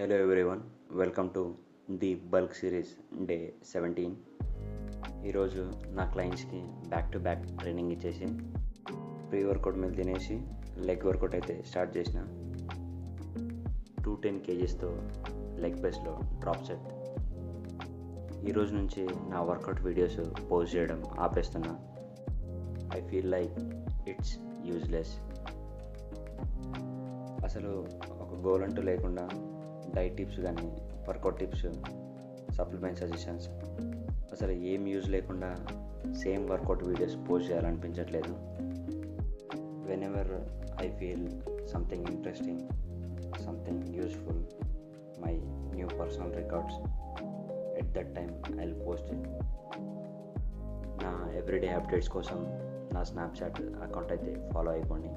Hello everyone, welcome to the bulk series day 17. ఈరోజు నా క్లయింట్స్కి బ్యాక్ టు బ్యాక్ ట్రైనింగ్ ఇచ్చేసి ప్రీ వర్కౌట్ మీల్ తినేసి లెగ్ వర్కౌట్ అయితే స్టార్ట్ చేసిన 210 kgsతో లెగ్ ప్రెస్లో డ్రాప్ సెట్. ఈరోజు నుంచి నా వర్కౌట్ వీడియోస్ పోస్ట్ చేయడం ఆపేస్తున్నా. I feel like it's useless. అసలు ఒక గోల్ అంటూ లేకుండా డైట్ టిప్స్ కానీ వర్కౌట్ టిప్స్, సప్లిమెంట్ సజెషన్స్, అసలు ఏం యూజ్ లేకుండా సేమ్ వర్కౌట్ వీడియోస్ పోస్ట్ చేయాలనిపించట్లేదు. Whenever I feel something interesting, something useful, my new personal records, at that time I will post it. నా everyday updates కోసం నా Snapchat account అయితే follow అయిపోండి.